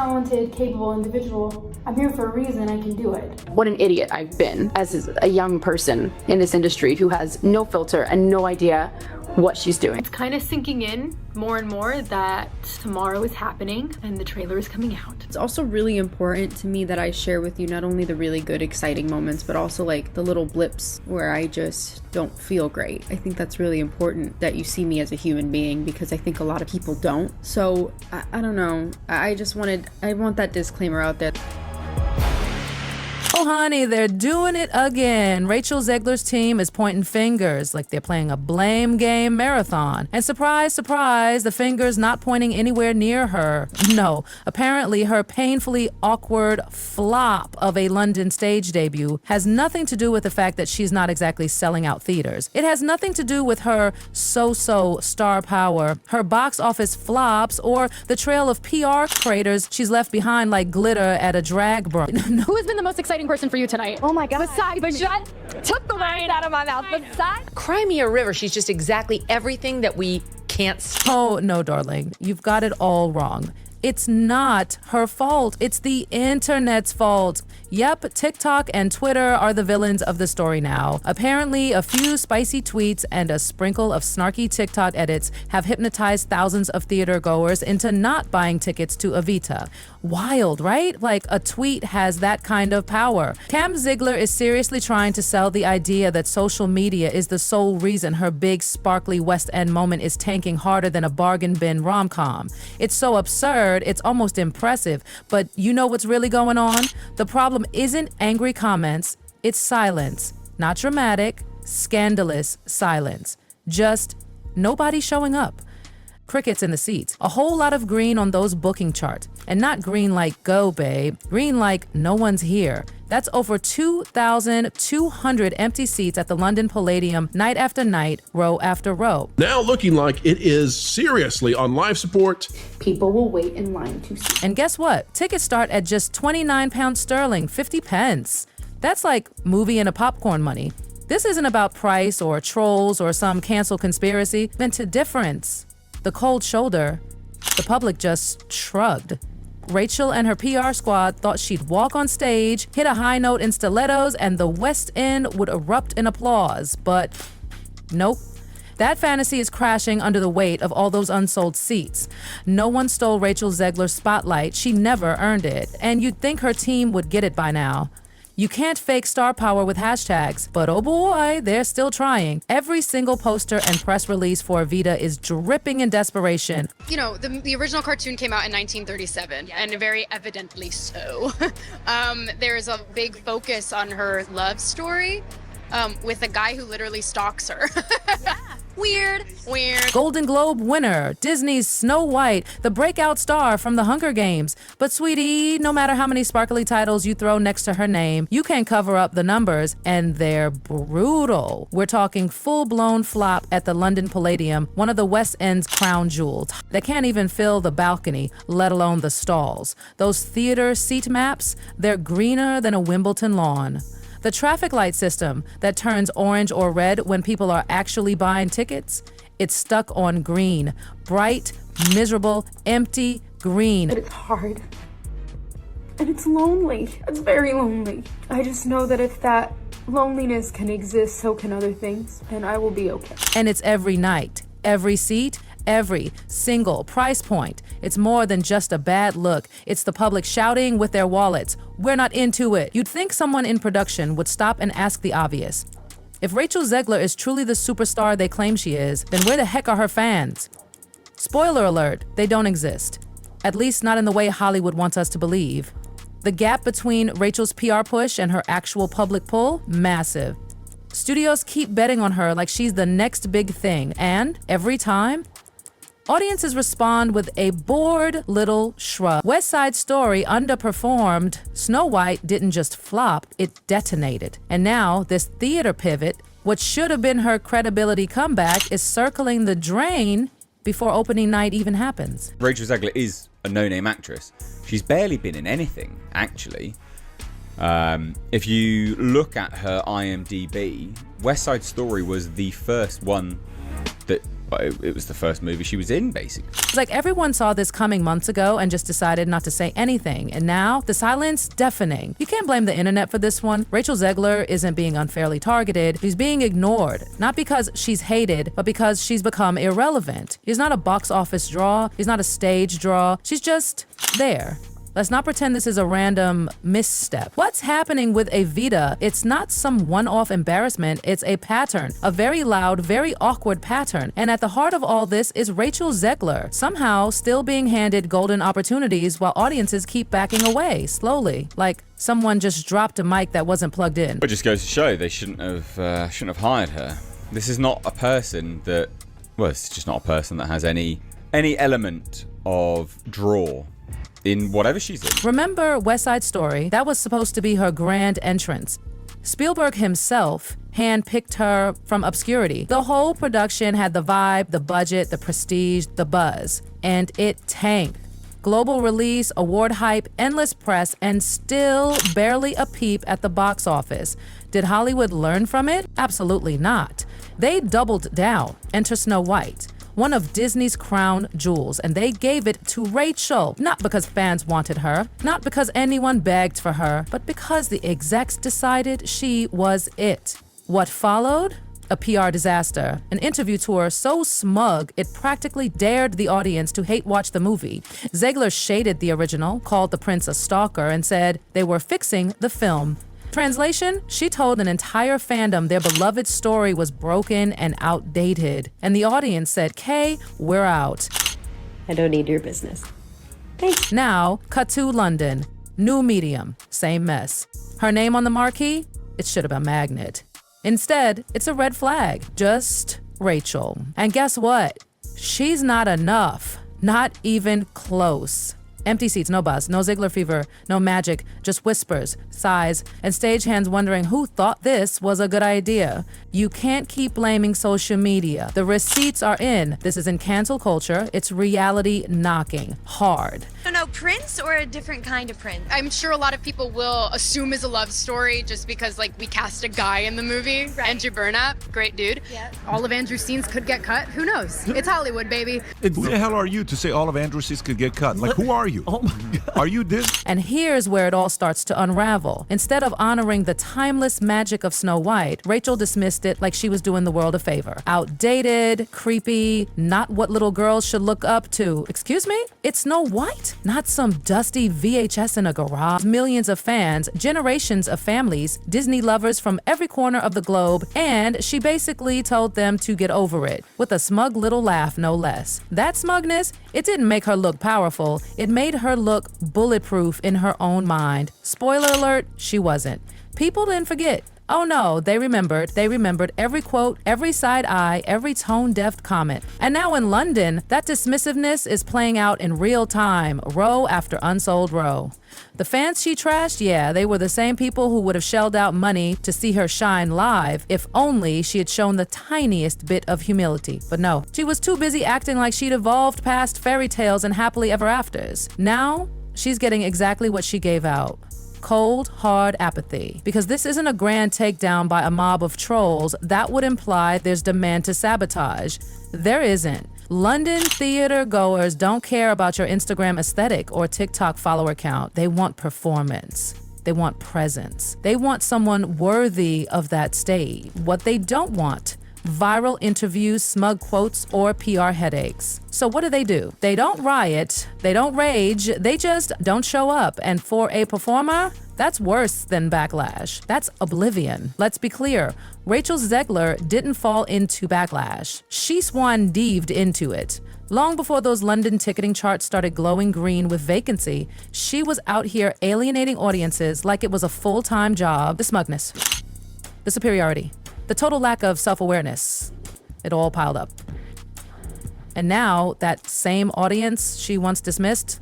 talented, capable individual. I'm here for a reason. I can do it. What an idiot I've been as a young person in this industry who has no filter and no idea what she's doing. It's kind of sinking in more and more that tomorrow is happening and the trailer is coming out. It's also really important to me that I share with you not only the really good, exciting moments, but also like the little blips where I just don't feel great. I think that's really important that you see me as a human being, because I think a lot of people don't. So I don't know. I want that disclaimer out there. Oh, honey, they're doing it again. Rachel Zegler's team is pointing fingers like they're playing a blame game marathon. And surprise, surprise, the finger's not pointing anywhere near her. No, apparently her painfully awkward flop of a London stage debut has nothing to do with the fact that she's not exactly selling out theaters. It has nothing to do with her so-so star power, her box office flops, or the trail of PR craters she's left behind like glitter at a drag brunch. Who has been the most exciting person for you tonight? Oh my God. Besides, but shut took the words out of my mouth. Besides, Cry me a river. She's just exactly everything that we can't see. Oh, no, darling. You've got it all wrong. It's not her fault. It's the internet's fault. Yep, TikTok and Twitter are the villains of the story now. Apparently, a few spicy tweets and a sprinkle of snarky TikTok edits have hypnotized thousands of theater goers into not buying tickets to Evita. Wild, right? Like a tweet has that kind of power. Cam Ziegler is seriously trying to sell the idea that social media is the sole reason her big, sparkly West End moment is tanking harder than a bargain bin rom-com. It's so absurd, it's almost impressive. But you know what's really going on? The problem isn't angry comments, it's silence. Not dramatic, scandalous silence. Just nobody showing up. Crickets in the seats. A whole lot of green on those booking charts. And not green like go, babe. Green like no one's here. That's over 2,200 empty seats at the London Palladium, night after night, row after row. Now looking like it is seriously on life support. people will wait in line to see. And guess what? Tickets start at just £29 sterling, 50 pence. That's like movie and a popcorn money. This isn't about price or trolls or some cancel conspiracy. Meant to difference. The cold shoulder. The public just shrugged. Rachel and her PR squad thought she'd walk on stage, hit a high note in stilettos, and the West End would erupt in applause. But nope. That fantasy is crashing under the weight of all those unsold seats. No one stole Rachel Zegler's spotlight. She never earned it. And you'd think her team would get it by now. You can't fake star power with hashtags, but oh boy, they're still trying. Every single poster and press release for Evita is dripping in desperation. You know, the original cartoon came out in 1937, and very evidently so. There's a big focus on her love story with a guy who literally stalks her. Yeah. Weird. Golden Globe winner, Disney's Snow White, the breakout star from the Hunger Games. But sweetie, no matter how many sparkly titles you throw next to her name, you can't cover up the numbers, and they're brutal. We're talking full-blown flop at the London Palladium, one of the West End's crown jewels. They can't even fill the balcony, let alone the stalls. Those theater seat maps, they're greener than a Wimbledon lawn. The traffic light system that turns orange or red when people are actually buying tickets, it's stuck on green. Bright, miserable, empty green. But it's hard. And it's lonely. It's very lonely. I just know that if that loneliness can exist, so can other things, and I will be okay. And it's every night, every seat, every single price point. It's more than just a bad look. It's the public shouting with their wallets, "We're not into it." You'd think someone in production would stop and ask the obvious. If Rachel Zegler is truly the superstar they claim she is, then where the heck are her fans? Spoiler alert, they don't exist. At least not in the way Hollywood wants us to believe. The gap between Rachel's PR push and her actual public pull, massive. Studios keep betting on her like she's the next big thing, and every time, audiences respond with a bored little shrug. West Side Story underperformed. Snow White didn't just flop, it detonated. And now this theater pivot, what should have been her credibility comeback, is circling the drain before opening night even happens. Rachel Zegler is a no-name actress. She's barely been in anything, actually. If you look at her IMDb, West Side Story was the first one that but it was the first movie she was in, basically. It's like everyone saw this coming months ago and just decided not to say anything. And now the silence deafening. You can't blame the internet for this one. Rachel Zegler isn't being unfairly targeted. She's being ignored, not because she's hated, but because she's become irrelevant. She's not a box office draw. She's not a stage draw. She's just there. Let's not pretend this is a random misstep. What's happening with Evita? It's not some one-off embarrassment, it's a pattern. A very loud, very awkward pattern. And at the heart of all this is Rachel Zegler, somehow still being handed golden opportunities while audiences keep backing away, slowly. Like someone just dropped a mic that wasn't plugged in. It just goes to show they shouldn't have hired her. This is not a person that, well, it's just not a person that has any element of draw in whatever she's in. Remember West Side Story? That was supposed to be her grand entrance. Spielberg himself handpicked her from obscurity. The whole production had the vibe, the budget, the prestige, the buzz, and it tanked. Global release, award hype, endless press, and still barely a peep at the box office. Did Hollywood learn from it? Absolutely not. They doubled down. Enter Snow White, one of Disney's crown jewels, and they gave it to Rachel, not because fans wanted her, not because anyone begged for her, but because the execs decided she was it. What followed? A PR disaster. An interview tour so smug it practically dared the audience to hate watch the movie. Zegler shaded the original, called the prince a stalker, and said they were fixing the film. Translation, she told an entire fandom their beloved story was broken and outdated. And the audience said, Kay, we're out. I don't need your business. Thanks. Now, cut to London. New medium, same mess. Her name on the marquee? It should have been Magnet. Instead, it's a red flag, just Rachel. And guess what? She's not enough, not even close. Empty seats, no buzz, no Ziegler fever, no magic, just whispers, sighs, and stagehands wondering who thought this was a good idea. You can't keep blaming social media. The receipts are in. This isn't cancel culture, it's reality knocking hard. No, Prince or a different kind of Prince? I'm sure a lot of people will assume it's a love story just because, like, we cast a guy in the movie. Right. Andrew Burnap, great dude. Yeah. All of Andrew's scenes could get cut. Who knows? It's Hollywood, baby. Who the hell are you to say all of Andrew's scenes could get cut? Like, who are you? Oh my God. Are you this? And here's where it all starts to unravel. Instead of honoring the timeless magic of Snow White, Rachel dismissed it like she was doing the world a favor. Outdated, creepy, not what little girls should look up to. Excuse me? It's Snow White, not some dusty VHS in a garage. Millions of fans, generations of families, Disney lovers from every corner of the globe, and she basically told them to get over it, with a smug little laugh, no less. That smugness, it didn't make her look powerful, it made her look bulletproof in her own mind. Spoiler alert, she wasn't. People didn't forget. Oh no, they remembered. They remembered every quote, every side eye, every tone-deaf comment. And now in London, that dismissiveness is playing out in real time, row after unsold row. The fans she trashed, yeah, they were the same people who would have shelled out money to see her shine live if only she had shown the tiniest bit of humility. But no, she was too busy acting like she'd evolved past fairy tales and happily ever afters. Now, she's getting exactly what she gave out. Cold, hard apathy. Because this isn't a grand takedown by a mob of trolls, that would imply there's demand to sabotage. There isn't. London theater goers don't care about your Instagram aesthetic or TikTok follower count. They want performance. They want presence. They want someone worthy of that stage. What they don't want: viral interviews, smug quotes, or PR headaches. So what do? They don't riot, they don't rage, they just don't show up. And for a performer, that's worse than backlash. That's oblivion. Let's be clear, Rachel Zegler didn't fall into backlash. She swan-dived into it. Long before those London ticketing charts started glowing green with vacancy, she was out here alienating audiences like it was a full-time job. The smugness, the superiority, the total lack of self-awareness, it all piled up. And now that same audience she once dismissed,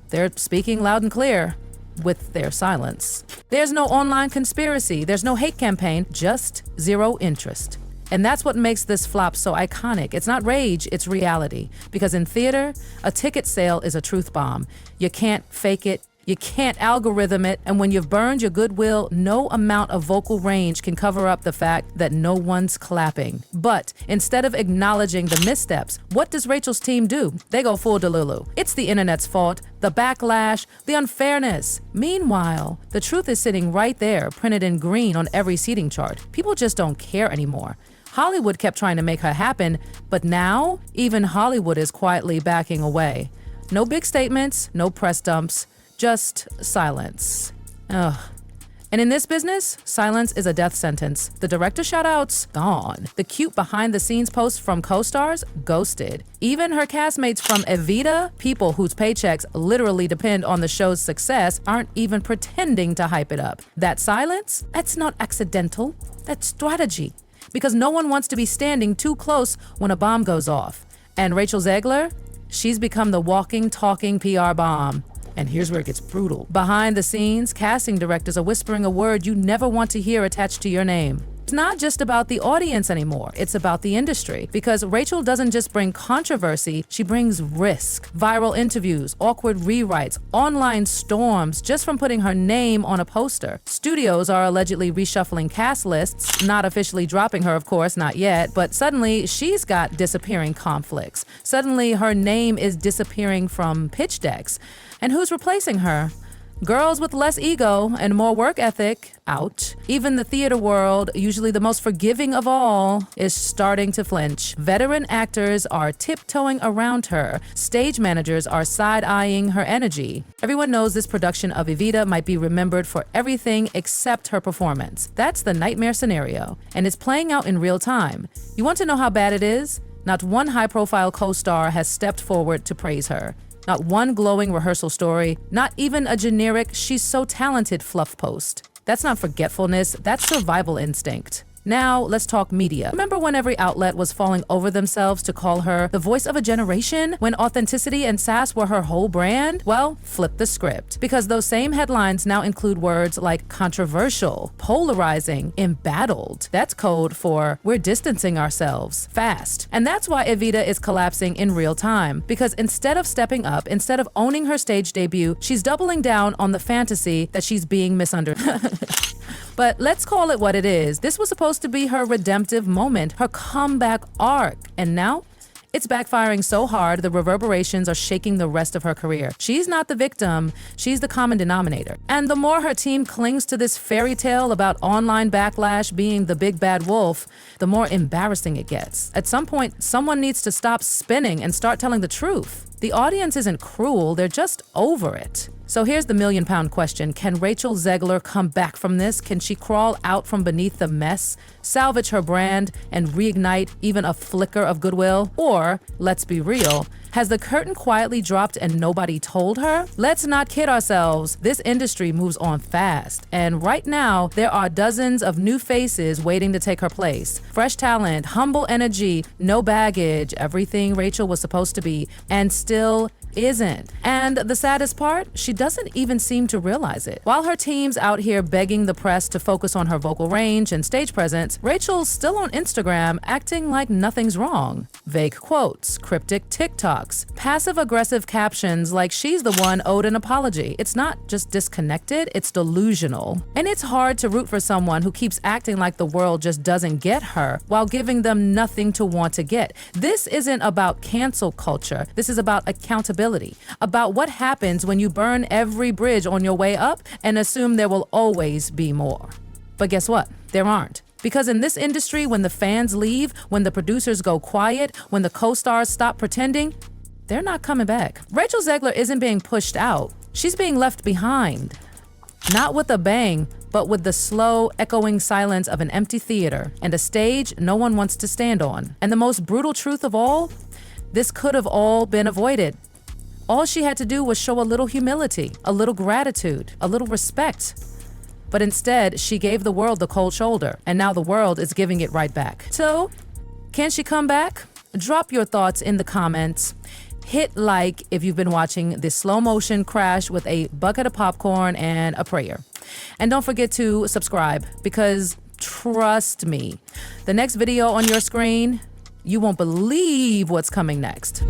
they're speaking loud and clear with their silence. There's no online conspiracy, there's no hate campaign, just zero interest. And that's what makes this flop so iconic. It's not rage, it's reality. Because in theater, a ticket sale is a truth bomb. You can't fake it, You can't algorithm it, and when you've burned your goodwill, no amount of vocal range can cover up the fact that no one's clapping. But instead of acknowledging the missteps, what does Rachel's team do? They go full Delulu. It's the internet's fault, the backlash, the unfairness. Meanwhile, the truth is sitting right there, printed in green on every seating chart. People just don't care anymore. Hollywood kept trying to make her happen, but now even Hollywood is quietly backing away. No big statements, no press dumps, just silence. Ugh. And in this business, silence is a death sentence. The director shoutouts, gone. The cute behind-the-scenes posts from co-stars, ghosted. Even her castmates from Evita, people whose paychecks literally depend on the show's success, aren't even pretending to hype it up. That silence? That's not accidental. That's strategy. Because no one wants to be standing too close when a bomb goes off. And Rachel Zegler? She's become the walking, talking PR bomb. And here's where it gets brutal. Behind the scenes, casting directors are whispering a word you never want to hear attached to your name. It's not just about the audience anymore, it's about the industry. Because Rachel doesn't just bring controversy, she brings risk. Viral interviews, awkward rewrites, online storms just from putting her name on a poster. Studios are allegedly reshuffling cast lists, not officially dropping her, of course, not yet, but suddenly she's got disappearing conflicts. Suddenly her name is disappearing from pitch decks. And who's replacing her? Girls with less ego and more work ethic, out. Even the theater world, usually the most forgiving of all, is starting to flinch. Veteran actors are tiptoeing around her. Stage managers are side-eyeing her energy. Everyone knows this production of Evita might be remembered for everything except her performance. That's the nightmare scenario, and it's playing out in real time. You want to know how bad it is? Not one high-profile co-star has stepped forward to praise her. Not one glowing rehearsal story, not even a generic "she's so talented" fluff post. That's not forgetfulness, that's survival instinct. Now, let's talk media. Remember when every outlet was falling over themselves to call her the voice of a generation? When authenticity and sass were her whole brand? Well, flip the script. Because those same headlines now include words like controversial, polarizing, embattled. That's code for we're distancing ourselves fast. And that's why Evita is collapsing in real time. Because instead of stepping up, instead of owning her stage debut, she's doubling down on the fantasy that she's being misunderstood. But let's call it what it is. This was supposed to be her redemptive moment, her comeback arc. And now, it's backfiring so hard, the reverberations are shaking the rest of her career. She's not the victim, she's the common denominator. And the more her team clings to this fairy tale about online backlash being the big bad wolf, the more embarrassing it gets. At some point, someone needs to stop spinning and start telling the truth. The audience isn't cruel, they're just over it. So here's the million-pound question. Can Rachel Zegler come back from this? Can she crawl out from beneath the mess, salvage her brand, and reignite even a flicker of goodwill? Or, let's be real, has the curtain quietly dropped and nobody told her? Let's not kid ourselves. This industry moves on fast. And right now, there are dozens of new faces waiting to take her place. Fresh talent, humble energy, no baggage, everything Rachel was supposed to be, and still isn't. And the saddest part, she doesn't even seem to realize it. While her team's out here begging the press to focus on her vocal range and stage presence, Rachel's still on Instagram acting like nothing's wrong. Vague quotes, cryptic TikToks, passive-aggressive captions like she's the one owed an apology. It's not just disconnected, it's delusional. And it's hard to root for someone who keeps acting like the world just doesn't get her while giving them nothing to want to get. This isn't about cancel culture. This is about accountability. About what happens when you burn every bridge on your way up and assume there will always be more. But guess what? There aren't. Because in this industry, when the fans leave, when the producers go quiet, when the co-stars stop pretending, they're not coming back. Rachel Zegler isn't being pushed out. She's being left behind. Not with a bang, but with the slow, echoing silence of an empty theater and a stage no one wants to stand on. And the most brutal truth of all, this could have all been avoided. All she had to do was show a little humility, a little gratitude, a little respect. But instead, she gave the world the cold shoulder, and now the world is giving it right back. So, can she come back? Drop your thoughts in the comments. Hit like if you've been watching this slow motion crash with a bucket of popcorn and a prayer. And don't forget to subscribe, because trust me, the next video on your screen, you won't believe what's coming next.